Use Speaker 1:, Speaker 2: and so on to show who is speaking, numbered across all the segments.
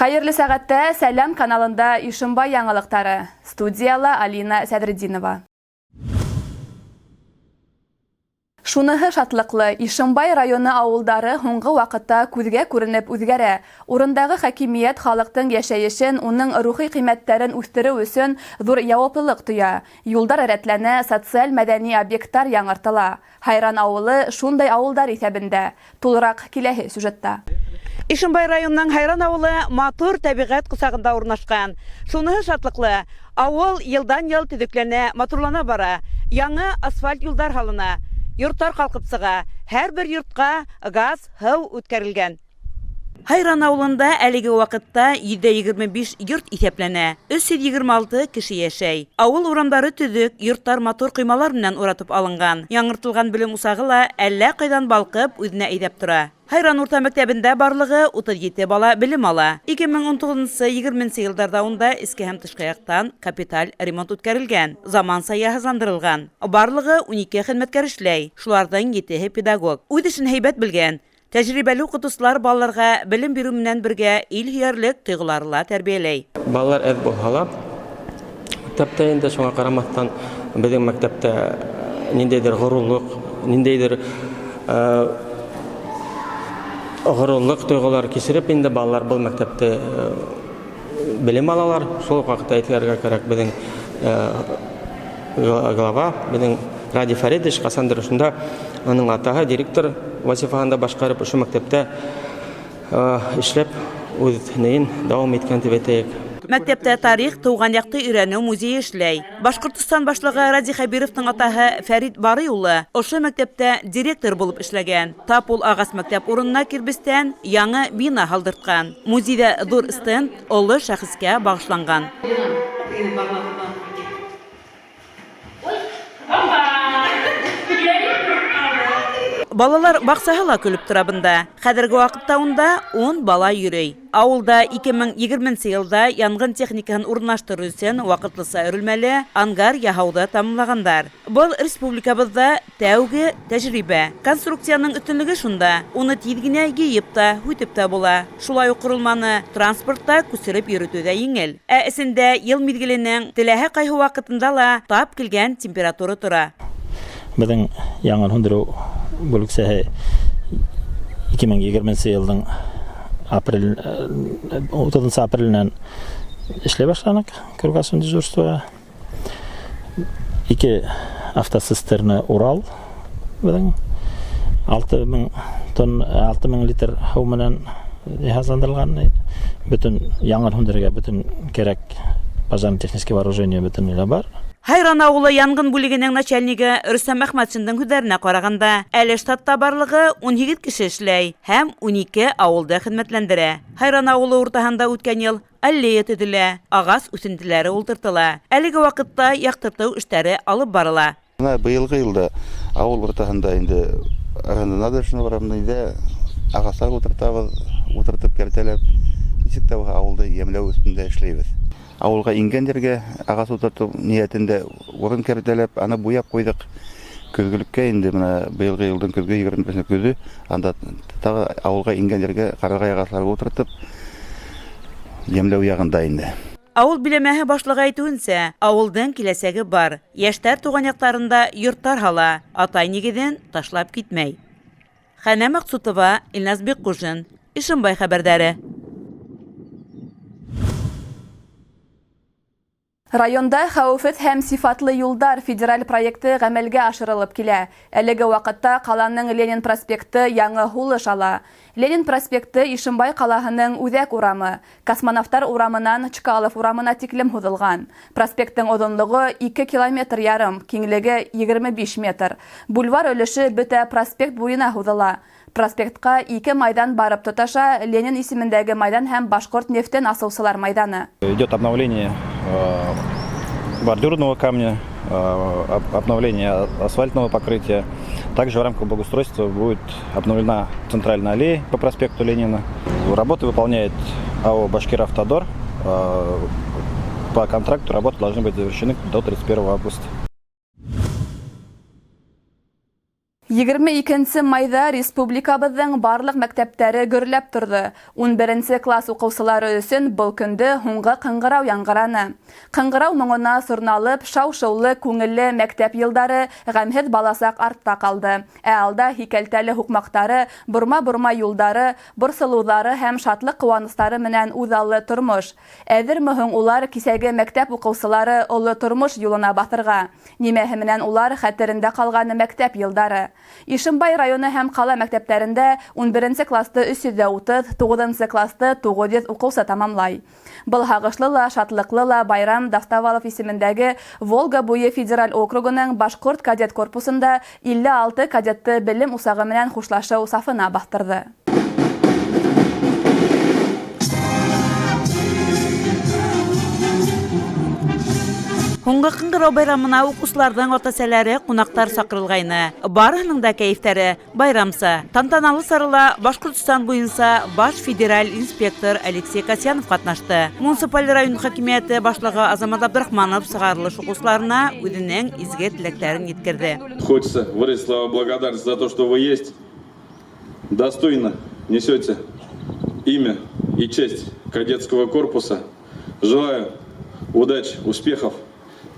Speaker 1: Хайырлы сәгатьтә Сәлам каналында Ишимбай яңалыктары. Студияла Алина Сәдретдинова. Шуныһы шатлыклы, Ишимбай районы авылдары һуңгы вакытта күзгә күренеп үзгәрә. Урындагы хакимият халыктың яшәешен, уның рухи кыйммәтләрен үстерү өчен зур яуаплылык тоя. Юлдар рәтләнә, социаль-мәдәни объекттар яңартыла. Хайран авылы шундай авылдар исәбендә. Тулырак киләһе сюжетта.
Speaker 2: Ишимбай районының Хайран авылы матур табигать кусагында урнашкан. Шуныһы шатлыклы, авыл елдан-ел төзекләнә, матурлана бара. Яңа асфальт юлдар халына, йорттар калкып чыга. Һәр бер йортка газ, һыу үткәрелгән. Хайран авылында әлеге вакытта 125 йорт исәпләнә. 326 кеше яшәй. Авыл урамдары төзек, йорттар матур коймалар белән уратып алынган. Яңыртылган белем усагы ла әллә кайдан балкып үзенә әйдәп тора. Хайран урта мәктәбендә барлыгы 37 бала белем ала. 2019-20 елларда унда иске һәм тышкы яктан капиталь ремонт үткәрелгән. Заман сая һызландырылган. Барлыгы 12 хезмәткәр эшләй. Шулардан 7 педагог. Үз эшен һәйбәт белгән. Тәҗрибәле укытучылар балаларга белем бирү менән бергә ил һөярлек тойгыларла тәрбияләй.
Speaker 3: Балалар әз булһалар, мәктәптә инде шуңа карамастан безнең мәктәптә ниндәйдер горурлык, ниндәйдер горурлык тойгылар кичереп инде балалар бу мәктәптә белем алалар. Шул вакытта әйтергә кирәк, безнең глава, безнең Ради Фаридович касандыр шунда аның атаһы директор вазифаһында башкарып ошо мәктәптә эшләп үз нәен дәвам иткән дип әйтәйек.
Speaker 2: Мәктәптә тарих, туган якты өйрәнү музее эшләй. Башкортстан башлыгы Ради Хәбировның атаһы Фәрит Барый улы ошо мәктәптә директор булып эшләгән. Тап ул агас мәктәп урынына кирбестән яңа бина һалдырткан. Музейда зур стенд олы шәхескә багышланган. Балалар баксаһы ла көлеп тора бында. Хәзерге вакытта унда 10 бала йөрөй. Авылда 2020 елда янгын техникасын урнаштыру өчен вакытлыса өрелмәле ангар яһауды тамамлагандар. Бу республикабызда тәүге тәҗрибә. Конструкцияның өстенлеге шунда. Уны тиз генә йыеп та, үтеп тә була. Шулай ук корылманы транспортта күсереп йөртүдә еңел. Ә эсендә ел мизгеленең теләһә кайһы вакытында ла тап килгән температура тора.
Speaker 4: Безнең яңа һөндерү бүлексәһе 2020 елның апрель 30 апрельнән эшләй башладык. Кургасан дежурствоға. 2 автоцистерна Урал. Безнең 6000 литр һау менән җиһазландырылган. Бөтен яңа һөндерүгә бөтен кирәк пожарно-технический вооружение бөтенләй бар.
Speaker 2: Хайран авылы янгын бүлегенең начальнигы Рөстәм Әхмәтшиндың сүзләренә караганда, әле штатта барлыгы 18 кеше эшләй һәм 12 авылда хезмәтләндерә. Хайран авылы уртаһында үткән ел аллея төзелә, агас үсентеләре ултыртыла. Әлеге вакытта яктырту эшләре алып барыла.
Speaker 5: Быелгы елда авыл уртаһында инде надежный урамында агаслар утыртып кертелеп, ничек тә авылда ямьләү өстендә эшләйбез. Авылга ингәндәргә агас утырту ниятендә урын кертелеп, аны буяп куйдык. Көзгелеккә инде менә быелгы елдан көзгә 25 көзе, анда тагы авылга ингәндәргә карагай агаслар утыртып ямьләү ягында инде.
Speaker 2: Авыл биләмәһе башлыгы әйтүенсә, авылның киләсәге бар. Яшьтәр туган яктарында йорттар һала, атай нигезен ташлап китмәй. Хәнә Максутова, Илназ Беккужин, Ишимбай хәбәрләре.
Speaker 1: Районда хәүефсез һәм сифатлы юлдар федераль проекты гамәлгә ашырылып килә. Әлеге вакытта каланың Ленин проспекты яңа һулыш ала. Ленин проспекты Ишимбай калаһының Үзәк урамы, Космонавтар урамынан Чкалов урамына тиклем һуҙылған. Проспекттың оҙонлоғо 2,5 километр, киңлеге 25 метр. Бульвар өлөшө бөтә проспект буйына һуҙыла. Проспектка 2 майдан барып тоташа, Ленин исемендәге майдан һәм Башкорт нефтен асыусылар майданы.
Speaker 4: Идет обновление бордюрного камня, обновление асфальтного покрытия. Также в рамках благоустройства будет обновлена центральная аллея по проспекту Ленина. Работы выполняет АО «Башкиравтодор». По контракту работы должны быть завершены до 31 августа.
Speaker 1: 22 майда республикабыздың барлық мәктәптәре гөрләп торды. 11 класс укучылары өсөн бұл көнді һуңгы қыңғырау яңгыраны. Қыңғырау моңына сұрналып, шау-шаулы күңелле мәктәп йылдары гамһез баласак артта қалды. Алда хикәлтәле хукмактары, бурма-бурма юлдары, борсылулары һәм шатлык куаныстары менән үҙаллы тормыш. Әҙерме һуң улар кисәге мәктәп укучылары олы тормыш юлына батырга? Нимәһе менән улар хәтерендә калганы мәктәп йылдары? Ишембай районы һәм кала мәктәптәрендә 11 классты 330, 9 классты 900 укучы тамамлай. Был һагышлы ла, шатлыклы ла Байрам Давставалов исемендәге Волга буе федераль округының башкорт кадет корпусында 56 кадетты белем усагы менән хушлашыу сафына бастырды.
Speaker 2: Һуңгы қыңғырау байрамына укучыларның ата-әсәләре, кунактар сакырылгайны. Барыһының да кәйефтәре байрамсы. Тантаналы сарыла Башкортстан буенча баш федераль инспектор Алексей Касьянов катнашты. Муниципаль район хакимияте башлыгы Азамат Абдрахманов сыгарлыш укучыларына үзенең изге теләкләрен yetkirdi.
Speaker 6: Хочется выразить слова благодарности за то, что вы есть. Достойно несете имя и честь кадетского корпуса. Желаю удачи, успехов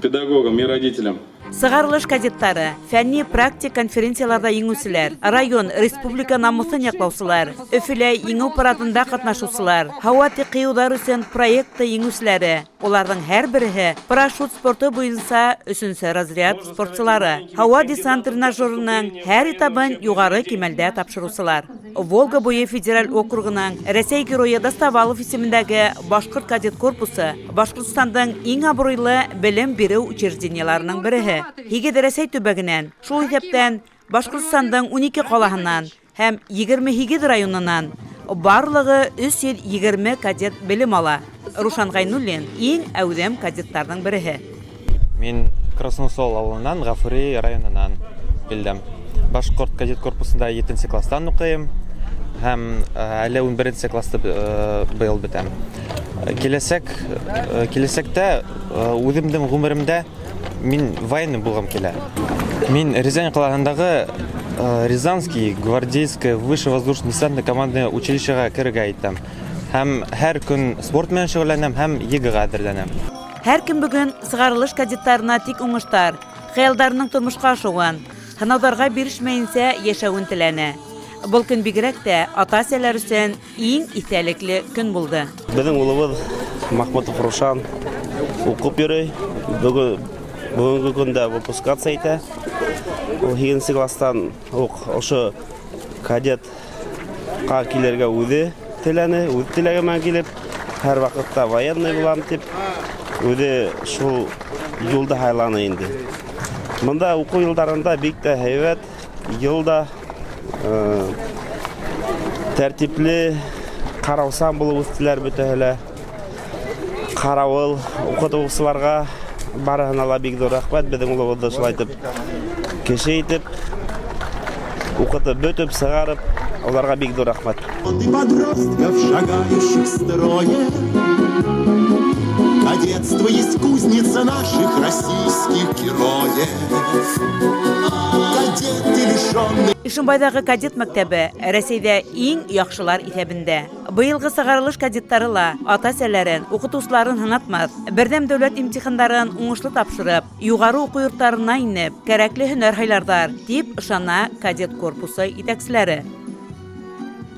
Speaker 6: педагогам и родителям.
Speaker 2: Сыгарлыш кадеттары, фәнни практик конференцияларда еңүселәр, район, республика намысын яклаусылар, Өфелә еңү парадында катнашучылар, һава тикъюдар өчен проекты еңүселәре. Оларның һәр береһе парашют спорты буенча 3нче разряд спортчылары. Һава десант тренажерының һәр этабын югары кимәлдә тапшыручылар. Волга буе федераль округының Рәсәй герое Давставалов исемендәге башкорт кадет корпусы Башкортстандың иң абруйлы белем бирү учреждениеларының береһе. Һигед Рәсәй төбәгенән, шул исәптән Башкортстандың 12 калаһыннан һәм 22 районыннан барлыгы 320 кадет белем ала. Рушан Гайнуллин иң әүдәм кадеттарның береһе.
Speaker 7: Мин Красносол авылынан, Гафури районынан килдем. Башкорт кадет корпусында 7 класстан укыйм һәм әле 11 класста быел бетәм. Киләсәктә үземнең гомеремдә мин военный булгым килә. Мин Рязань калаһындагы Рязанский гвардейское высшее воздушно-десантное командное училищега керергә итәм. Һәм һәр көн спорт белән шөгыльләнәм һәм егыга әзерләнәм.
Speaker 2: Һәр кем бүген сыгарлыш кадеттарына тик уңыштар, хыялларының тормышка ашуын, һынаударга бирешмәенсә яшәвен теләнә. Бұл көн бигрәк тә ата-әсәләр өчен иң истәлекле көн булды.
Speaker 8: Безнең улыбыз Махмутов Рушан укып йөрий. Бүгенге көндә выпускация итә. Ул 7 класстан ошо кадетка килергә үзе теләне, үз теләгемә килеп, һәр вакытта военный булам дип, үзе шул юлда хайланы инде. Монда уку юлдарында бик тә һәйбәт, юлда тәртипле, караусам булып үстеләр бөтәһеләр. Каравыл укытучыларга барыһына ла бик зур рәхмәт, безнең улыбызны шулай итеп кеше итеп укытып бөтеп сыгарып, аларга бик зур рәхмәт.
Speaker 9: Подростков, шагающих строем, кадетство есть кузница наших российских героев. Кадеты лишенные.
Speaker 2: Ишембайдагы кадет мәктәбе Рәсәйдә иң яхшылар исәбендә. Быелгы сыгарлыш кадеттары ла ата-әсәләрен, укытучыларын һынатмас, бердәм дәүләт имтихандарын уңышлы тапшырып, югары уку йортларына инеп, кәрәкле һөнәр хайлардар дип ышана кадет корпусы итәкчеләре.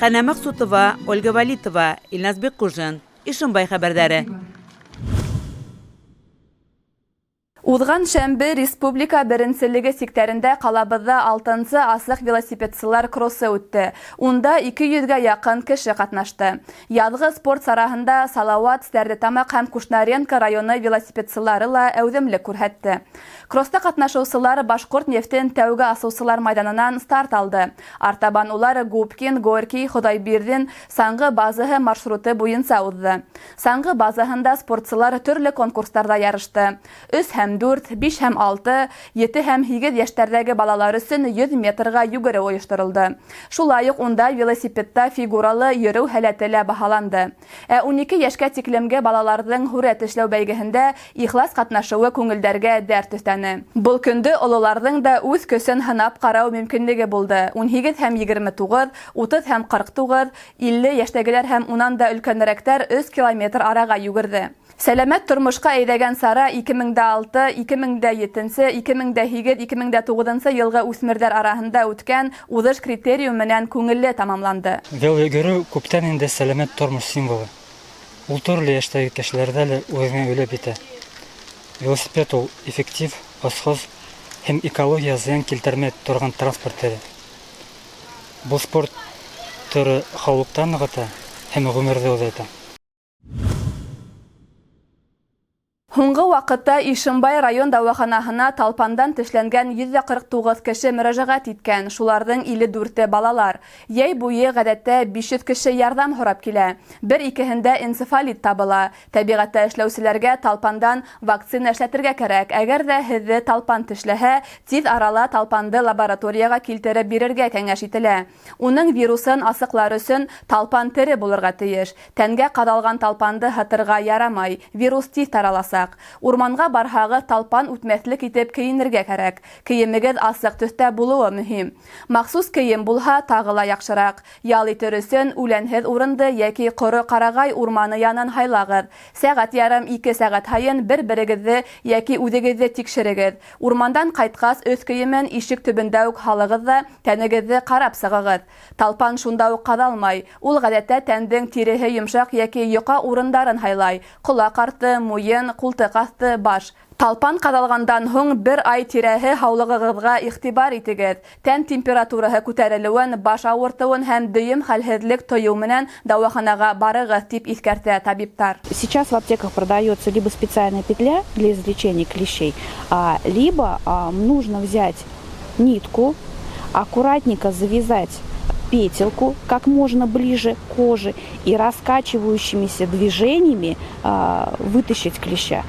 Speaker 2: Хәнә Максутова, Ольга Валитова, Илназбек Кужин, Ишембай хәбәрләре.
Speaker 1: Узган шәмбе республика беренчелеге сектәрендә калабызда 6нчы асык велосипедчылар кроссы үтте. Унда 200-гә якын кеше катнашты. Язгы спорт сараһында Салават, Стәрлетамак һәм Кушнаренко районы велосипедчылары ла әүдемлек күрһәтте. Кросста катнашучылар Башкорт нефтен тәүге асучылар майданынан старт алды. Артабан улар Губкин, Горький, Ходайбирдин саңгы базаһы маршруты буенча узды. Саңгы базаһында спортчылар төрле конкурстарда ярышты. Өс һәм 14, 5 һәм 6, 7 һәм 8 яшьтәрдәге балалар өсөн 100 метрга йөгереү оештырылды. Шулай ук унда велосипедта фигуралы йөрү һәләте лә баһаланды. 12 яшькә тиклемге балаларның һүрәт эшләү бәйгеһендә ихлас катнашуы күңелдәргә дәрт өстәне. Был көндө олыларның да үз көсөн һынап карау мөмкинлеге булды. 18 һәм 29, 30 һәм 49, 50 яшьтәгеләр һәм унан да өлкәнрәктәр 3 километр арага йөгерде. Сәламәт тормышка әйдәгән сара 2006, 2007, 2008, 2009 елгы үсмерләр арасында үткән узыш критериум менән күңелле тамамланды.
Speaker 10: Велойөгөрү күптән инде сәламәт тормыш символы. Ул төрле яшьтәге кешеләрдә лә үзенә үлеп итә. Велосипед ул эффектив, асхыз һәм экология зыян килтермәй торган транспорт төре. Бу спорт түрі халыктан ныгыта һәм гомерде узайта.
Speaker 1: Һуңгы вакытта Ишембай район дәваханаһына талпандан тешләнгән 149 кеше мөрәҗәгать иткән. Шуларның 54 балалар. Яй буе гадәттә 500 кеше ярдәм һорап килә. Бер-икеһендә энцефалит табыла. Табигатьтә эшләүчеләргә талпандан вакцина эшләтергә кирәк. Әгәр дә һеҙҙе талпан тешләһә, тиз арала талпанды лабораторияга килтереп бирергә кәңәш ителә. Уның вирусын асыҡлар өсөн талпан тере булырга тейеш. Тәнгә ҡаҙалған талпанды һытырға ярамай. Вирус тиз тараласаҡ. Урманға барһағы талпан үтмәҫлек итеп кейенергә кәрәк. Кейемегеҙ асыҡ төҫтә булыуы мөһим. Махсус кейем булһа, тағы ла яҡшыраҡ. Ял итер өсөн үләнһеҙ урынды йәки ҡоро ҡарағай урманы янын һайлағыҙ. Сәғәт ярым 2 сәғәт һайын бер-берегеҙҙе йәки үҙегеҙҙе тикшерегеҙ. Урмандан ҡайтҡас өҫ кейемен ишек төбөндә үк һалығыҙ ҙа тәнегеҙҙе ҡарап сығығыҙ. Талпан шунда ук ҡаҙалмай. Ул ғәҙәттә тәндең тиреһе йомшаҡ йәки йоҡа урындарын һайлай. Ҡолаҡ арты, муйын, ҡултыҡ аҫты, баш. Талпан ҡаҙалғандан һуң 1 ай тирәһе һаулығығыҙға иғтибар итегеҙ. Тән температураһы күтәрелеүен, баш ауыртыуын һәм дөйөм хәлһеҙлек тойоу менән дауаханаға барығыҙ дип иҫкәртә табиптар.
Speaker 11: Сейчас в аптеках продается либо специальная петля для извлечения клещей, либо нужно взять нитку, аккуратненько завязать петельку как можно ближе к коже и раскачивающимися движениями вытащить клеща.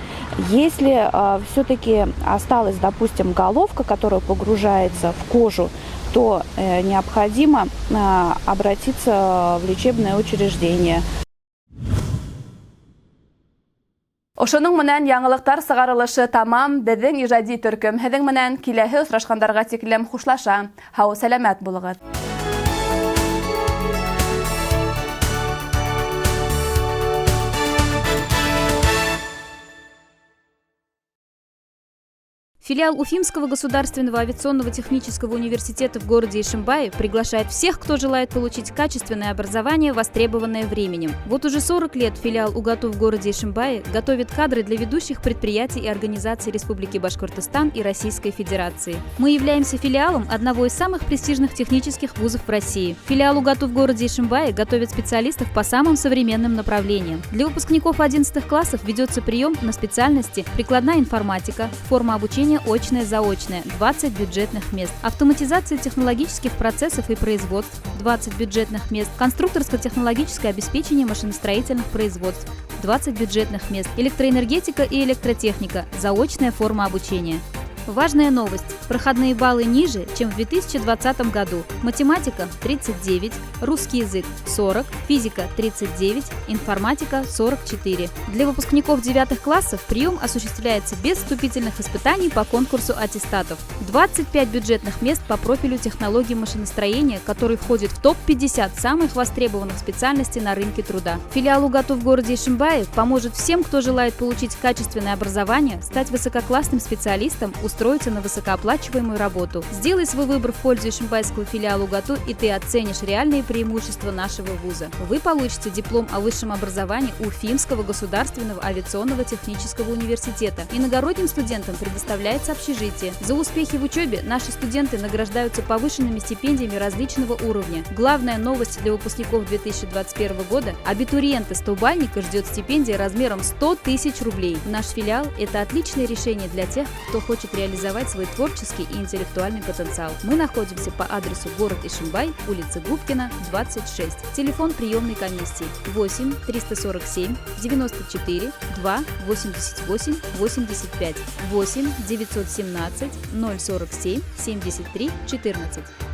Speaker 11: Если все-таки осталась, допустим, головка, которая погружается в кожу, то необходимо обратиться в лечебное учреждение.
Speaker 1: Ошоның менән яңылыктар сыгарылышы тамам. Беҙҙең ижади төркөм һеҙҙең менән киләһе осрашҡандарға тиклем хушлаша. Һау, сәләмәт булығыҙ.
Speaker 12: Филиал Уфимского государственного авиационного технического университета в городе Ишимбае приглашает всех, кто желает получить качественное образование, востребованное временем. Вот уже 40 лет филиал УГАТУ в городе Ишимбае готовит кадры для ведущих предприятий и организаций Республики Башкортостан и Российской Федерации. Мы являемся филиалом одного из самых престижных технических вузов в России. Филиал УГАТУ в городе Ишимбае готовит специалистов по самым современным направлениям. Для выпускников 11 классов ведется прием на специальности прикладная информатика, форма обучения очное-заочное, 20 бюджетных мест. Автоматизация технологических процессов и производств, 20 бюджетных мест. Конструкторско-технологическое обеспечение машиностроительных производств, 20 бюджетных мест. Электроэнергетика и электротехника, заочная форма обучения. Важная новость. Проходные баллы ниже, чем в 2020 году. Математика – 39, русский язык – 40, физика – 39, информатика – 44. Для выпускников 9 классов прием осуществляется без вступительных испытаний по конкурсу аттестатов. 25 бюджетных мест по профилю технологии машиностроения, который входит в топ-50 самых востребованных специальностей на рынке труда. Филиал УГАТУ в городе Ишимбае поможет всем, кто желает получить качественное образование, стать высококлассным специалистом, устроиться на высокооплачиваемую работу. Сделай свой выбор в пользу ишимбайского филиала УГАТУ, и ты оценишь реальные преимущества нашего вуза. Вы получите диплом о высшем образовании Уфимского государственного авиационного технического университета. Иногородним студентам предоставляется общежитие. За успехи в учебе наши студенты награждаются повышенными стипендиями различного уровня. Главная новость для выпускников 2021 года – абитуриента 100-бальника ждет стипендия размером 100 000 рублей. Наш филиал – это отличное решение для тех, кто хочет реализовать свой творческий и интеллектуальный потенциал. Мы находимся по адресу город Ишимбай, улица Губкина, 26. Телефон приемной комиссии 8 347 94 2 88 85 8 917 047 73 14.